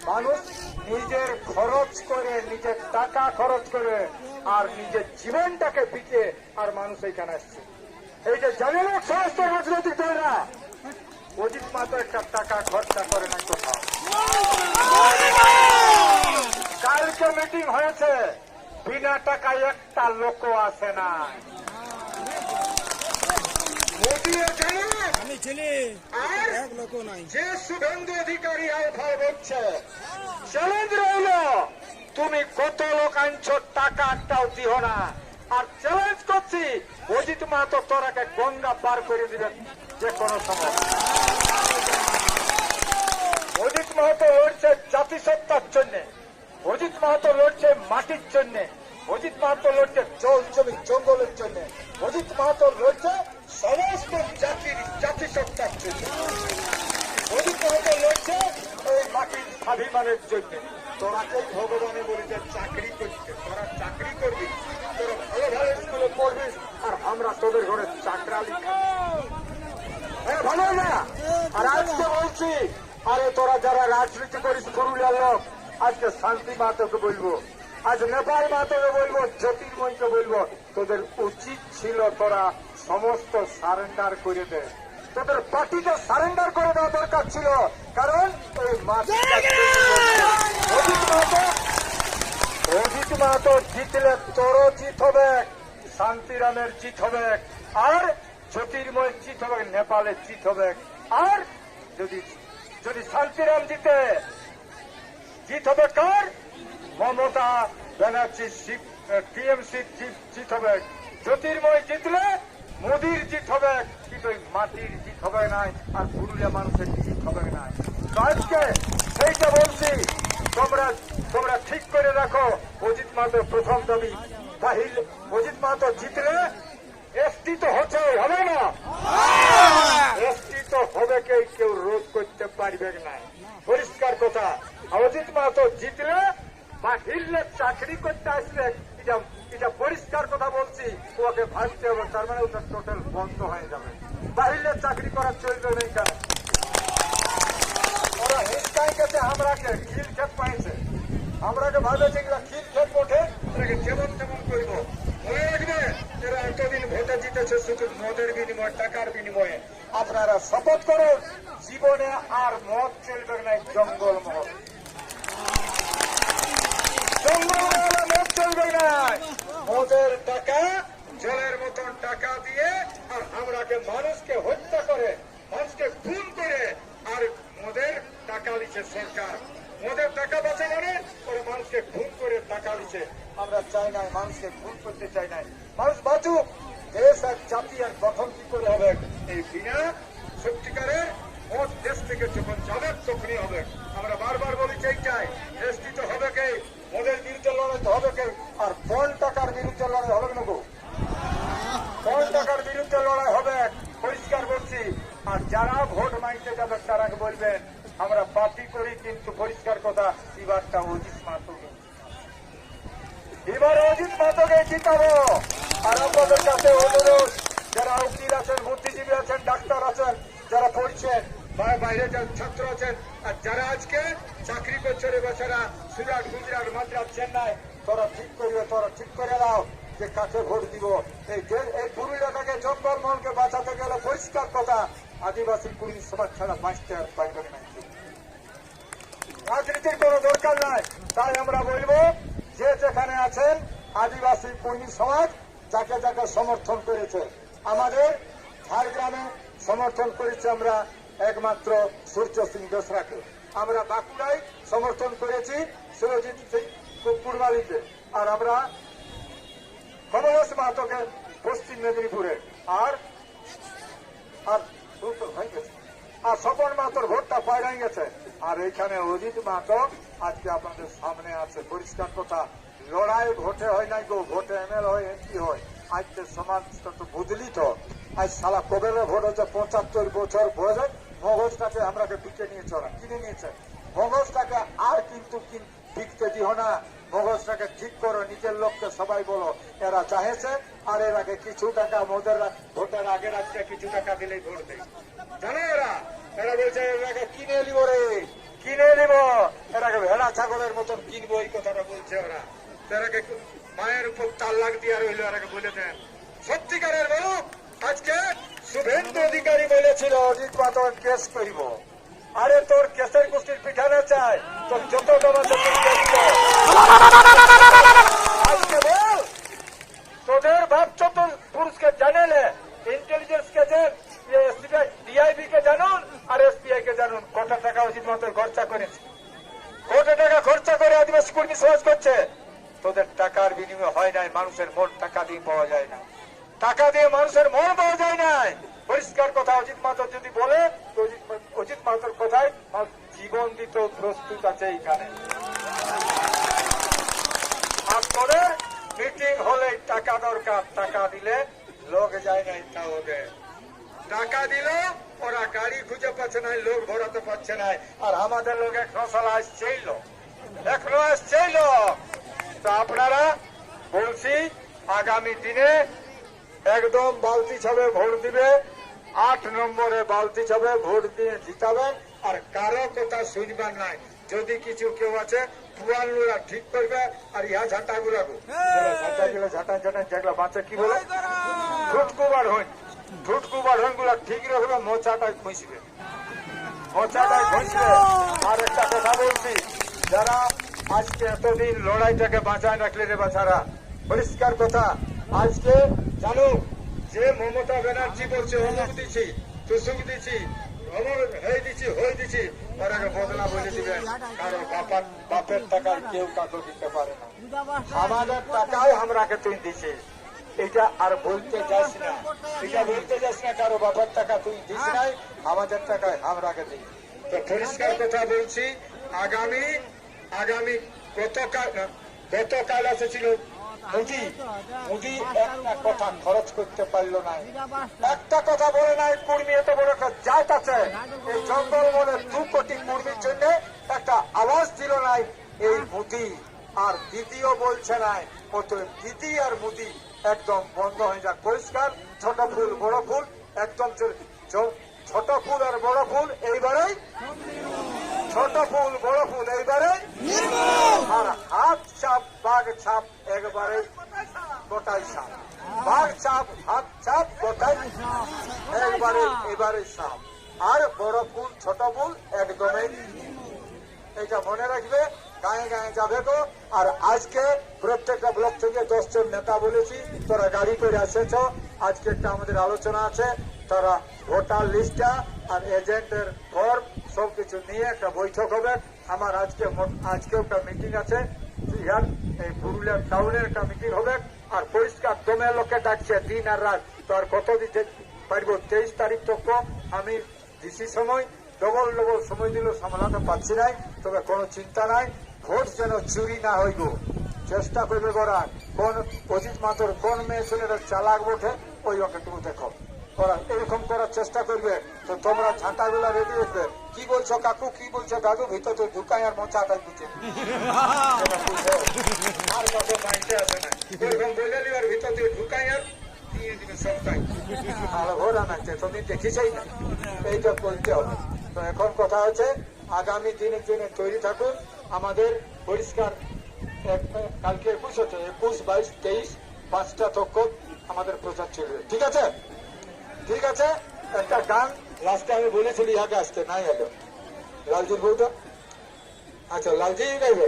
মানুষ নিজের খরচ করে, নিজের টাকা খরচ করে আর নিজের জীবনটাকে বিকে আর মানুষ এইখানে আসছে। এই যে জানেন সমস্ত রাজনৈতিক দলরা অজিত মাত্র একটা টাকা খরচা করে না কোথাও। কালকে মিটিং হয়েছে, বিনা টাকায় একটা লোক আসে না। মোদিও জানে আর যে শুভেন্দু অধিকারী আলফায় বলছে, চ্যালেঞ্জ রইল তুমি কত লোক আনছো, টাকা একটাও দিও না। আর চ্যালেঞ্জ করছি অজিত মাহাতো তোরাকে গঙ্গা পার করে দিবে যে কোনো সময়। অজিত মাহাতো লড়ছে জাতিসত্তার জন্য, অজিত মাহাতো লড়ছে মাটির জন্য, অজিত মাহাতো লড়ছে জল জমি জঙ্গলের জন্য, অজিত মাহাতো লড়ছে সমস্ত জাতির জাতিসত্তার জন্য, অজিত মাহাতো লড়ছে এই মাটির স্বাভিমানের জন্য। তোরাকে ভগবানে বলি যে চাকরি করছে, তোরা চাকরি করবি, তোরা ভালো ভালো স্কুলে পড়বি আর আমরা তোদের ঘরে চাকরালি ভালো না। আর আজকে বলছি, আরে তোরা যারা রাজনীতি করিস পুরুলিয়ার লোক, আজকে শান্তি মাহাতোকে বলবো, আজ নেপাল মাহাতোকে বলবো, জ্যোতির্ময়কে বলবো, তোদের উচিত ছিল তোরা সমস্ত সারেন্ডার করে দে, তোদের পার্টিকে সারেন্ডার করে দেওয়া দরকার ছিল। কারণ ওই অজিত মাহাতো জিতলে তোরও জিত হবে, শান্তিরামের জিত হবে, আর জ্যোতির্ময় জিত হবে, নেপালের জিত হবে। আর যদি শান্তিরাম জিতে, জিত হবে কার? মমতা ব্যানার্জি টিএমসি জিত হবে। জ্যোতির্ময় জিতলে মোদির জিত হবে, কিন্তু ওই মাটির জিত হবে না, আর পুরুলিয়া মানুষের জিত হবে না। আজকে সেইটা বলছি, তোমরা ঠিক করে রাখো। অজিত মাহাতোর প্রথম দাবি বাহির, অজিত মাহাতো জিতলে এসটি তো হচ্ছে, হবে না? এসটি তো হবে, কেউ রোধ করতে পারবে না, পরিষ্কার কথা। অজিত মাহাতো জিতলে বাহিরলে চাকরি করতে আসলে, এটা পরিষ্কার কথা বলছি, ওকে ভাবতে হবে, তার মানে ওটা টোটাল বন্ধ হয়ে যাবে। বাহিরলে চাকরি করা চলবে না। কেন ওরা হিংসায় গেছে, আমরাকে খিল খেত পাইছে, আমরাকে ভাবে যেগুলা খিল খেত ওঠে ওটাকে যেমন তেমন করবো। মনে রাখবে এরা এতদিন ভোটে জিতেছে শুধু মদের বিনিময়ে, টাকার বিনিময়ে। আপনারা শপথ করুন জীবনে আর মদ চলবে না, জঙ্গল মদ, মদ চলবে না। মদের টাকা জলের মতন টাকা দিয়ে আর আমরাকে মানুষকে হত্যা করে, মানুষকে খুন করে, আর মদের টাকা দিচ্ছে সরকার। মদের টাকা বাঁচা মানে ওরা মানুষকে খুন করে টাকা দিচ্ছে। আমরা চাই না, মানুষকে খুন করতে চাই না, মানুষ বাঁচুক। দেশ আর জাতি আর গঠন কি করে হবে? এই বিনা সত্যিকারের মদ দেশ থেকে যখন যাবে তখনই হবে। আমরা বারবার বলি চাই দেশটি তো হবে কে, মদের বিরুদ্ধে লড়াই তো হবে কে, আর পণ টাকার বিরুদ্ধে লড়াই হবে না গো, পণ টাকার বিরুদ্ধে লড়াই হবে, পরিষ্কার বলছি। আর যারা ভোট মাইতে যাবে তারা বলবেন আমরা পার্টি করি, কিন্তু পরিষ্কার কথা এবারটা অজিত মাহাতোকে, এবার অজিত মাহাতোকে জিতাবো। আর আপনাদের কাছে অনুরোধ, যারা উকিল আছেন, বুদ্ধিজীবী আছেন, ডাক্তার আছেন, যারা পড়ছেন, বাইরে ছাত্র আছেন, আর যারা আজকে চাকরি করছে রে বেচারা সুরাট, গুজরাট, মাদ্রাজ, চেন্নাই, তোরা ঠিক করবে, তোরা ঠিক করে দাও যে কাকে ভোট দিব। এই পুরুলিয়াটাকে জঙ্গলমহলকে বাঁচাতে গেলে পরিষ্কার কথা আদিবাসী কর্মী সমাজ ছাড়া বাঁচতে পারবে না। রাজনীতির কোন দরকার নাই। তাই আমরা বলবো যে যেখানে আছেন আদিবাসী কর্মী সমাজ যাকে যাকে সমর্থন করেছে, আমাদের ঝাড়গ্রামে সমর্থন করেছে আমরা একমাত্র সূর্য সিং দোসরাকে, আমরা বাঁকুড়ায় সমর্থন করেছি সুরজিৎ সিং পূর্বালীকে, আর আমরা কমলেশ মাহাতোকে পশ্চিম মেদিনীপুরে, আর স্বপন মাহাতোর ভোটটা পাই গেছে। আর এইখানে অজিত মাহাতো আজকে আপনাদের সামনে আছে, পরিষ্কার কথা। লড়াই ভোটে হয় নাই গো, ভোটে এমএল হয়, এমপি হয়। আজকে সমাজটা তো বুঝলি তো, আজ সালা কবেলে ভোট হচ্ছে 75 বছর বয়সে, মগজটাকে আমরাকে বিকে নিয়েছে, ওরা কিনে নিয়েছে মগজটাকে। আর কিন্তু বিকতে দিও না, মগজটাকে ঠিক করো, নিজের লোককে সবাই বলো এরা চাহেছে, আর এর আগে কিছু টাকা মোদের ভোটের আগে রাখছে, কিছু টাকা দিলেই ভোট দেয়, জানো এরা বলছে এরাকে কিনে নিব রে, কিনে নিব, এরাকে ছাগলের মতন কিনবো এই কথাটা বলছে ওরা। তারাকে মায়ের উপর তাল্লাক দিয়ে রইল, এরাকে বলে দেন সত্যিকারের বলুক। আজকে শুভেন্দু অধিকারী বলেছিল অজিত মাত্র কেস করিব। আরে তোর কেসের গোষ্ঠীর পিঠানে চাই, তোর যত জমা আজকে বল তোদের ভাবছ তো পুরুষকে জানেলে ইন্টেলিজেন্স কে ডিআইবি কে জানুন আর এসপিআই কে জানুন কত টাকা অজিত মাত্র খরচা করেছে, কত টাকা খরচা করে আদিবাসী কর্মী সমাজ করছে। তোদের টাকার বিনিময় হয় নাই, মানুষের মন টাকা দিয়ে পাওয়া যায় না, টাকা দিয়ে মানুষের মন পাওয়া যায় নাই। পরিষ্কার কথা অজিত মাত্র যদি বলে অজিত মাত্র কথায় জীবন দিতে প্রস্তুত আছে এইখানে। আপনাদের মিটিং হলে টাকা দরকার, টাকা দিলে লোক যায় নাই, তা ওদের টাকা দিল ওরা গাড়ি খুঁজে পাচ্ছে না, লোক ভরাতে পারছে না। আর আমাদের লোক এখনো সালা আসছেই লোক, এখনো আসছেই লোক। তো আপনারা বলছি আগামী দিনে একদম বালতি ছাবে ভোট দিবে, 8 নম্বরে বালতি ছাবে ভোট দিয়ে জিতাবেন। আর কারো কথা শুনবার নাই, যদি কিছু কেউ আছে পুয়ানুরা ঠিক করবে। আর ইহা ঝাঁটা গুলাবো ঝাঁটা গুলো ঝাঁটা ঝাঁটা যেগুলো বাচ্চা কি বলে ঠুটকুবার হইন, ঠুটকুবার হইন গুলা ঠিক রাখবে, মোচাটাই খুঁজবে, মোচাটাই খুঁজবে। আর একটা কথা বলছি, যারা আজকে এতদিন লড়াইটাকে বাঁচায় রাখলে রে বাছারা, পরিষ্কার কথা আজকে জানো যে মমতা ব্যানার্জি বলছে অমুক দিচ্ছি তুসুক দিচ্ছি হয়ে দিচ্ছি ওর আগে বদলা বলে দিবেন। কারণ বাপের টাকায় কেউ কাকু দিতে পারে না, আমাদের টাকায় আমরাকে তুই দিছিস, এটা আর বলতে যাস না, এটা বলতে যাস না কারো বাপের টাকা তুই দিস নাই, আমাদের টাকায় আমরাকে দিই। তো পরিষ্কার কথা বলছি, আগামী গতকাল এসেছিল মোদি একটা কথা খরচ করতে পারল না, একটা কথা বলে নাই। কুর্মী এত বড় একটা জাত আছে এই জঙ্গল বলে 2 কোটি কুর্মীর জন্য একটা আওয়াজ দিল নাই এই মোদি। আর দিদিও বলছে নাই, অতএব দিদি আর মোদি একদম বন্ধ হয়ে যাক। পরিষ্কার ছোট ফুল বড় ফুল একদম ছোট ফুল আর বড় ফুল এইবারেই, ছোট ফুল বড় ফুল এইবারে, আর হাত চাপ বাঘ ছাপ একবারে গোটাই সাপ, বাঘ চাপ হাত চাপ গোটাই একবারে এবারে সাপ। আর বড় ফুল ছোট ফুল একদমই, এটা মনে রাখবে, গায়ে গায়ে যাবে তো। আর আজকে প্রত্যেকটা ব্লক থেকে 10 জন নেতা বলেছি, তোরা গাড়ি করে আসেছ, আজকে একটা আমাদের আলোচনা আছে, তারা ভোটার লিস্টটা আর এজেন্টের ফর্ম সবকিছু নিয়ে একটা বৈঠক হবে। আমার আজকে একটা মিটিং আছে, এই পুরুলিয়া টাউনের একটা মিটিং হবে। আর পরিষ্কার দমে লোকে ডাকছে দিন আর রাত, তো আর কত দিতে পারবো 23 তারিখ তক আমি দিছি সময়, ডবল সময় দিলেও সামলাতে পারছি নাই। তবে কোনো চিন্তা নাই, ভোট যেন চুরি না হইব চেষ্টা করবে করা। কোন অজিত মাত্র কোন মেয়ে ছেলেরা চালাক বটে ওই অঙ্কটুকু দেখো, ওরা এরকম করার চেষ্টা করবে। তো তোমরা ঝাঁটাগুলা রেডি রাখবে। কি বলছো কাকু, কি বলছো দাদু, ভিতর তো ঢুকাই আর মোচাটাই বুঝে আর কত মাইতে আসে না, এরকম বলে নিবার ভিতর দিয়ে ঢুকাই আর দিয়ে দিবে সবটাই। আর ঘোরা না তুমি দেখিছই না, এইটা করতে হবে। তো এখন কথা হচ্ছে আগামী দিনের জন্য তৈরি থাকুন। আমাদের পরিষ্কার কালকে 21 হচ্ছে, 21, 22, 23 5টা তক আমাদের প্রচার চলবে। ঠিক আছে, ঠিক আছে। একটা গান লাস্টে আমি বলেছিলি ইহাকে আসতে নাই এলো, লালজির বউটা, আচ্ছা লালজি গাইবে।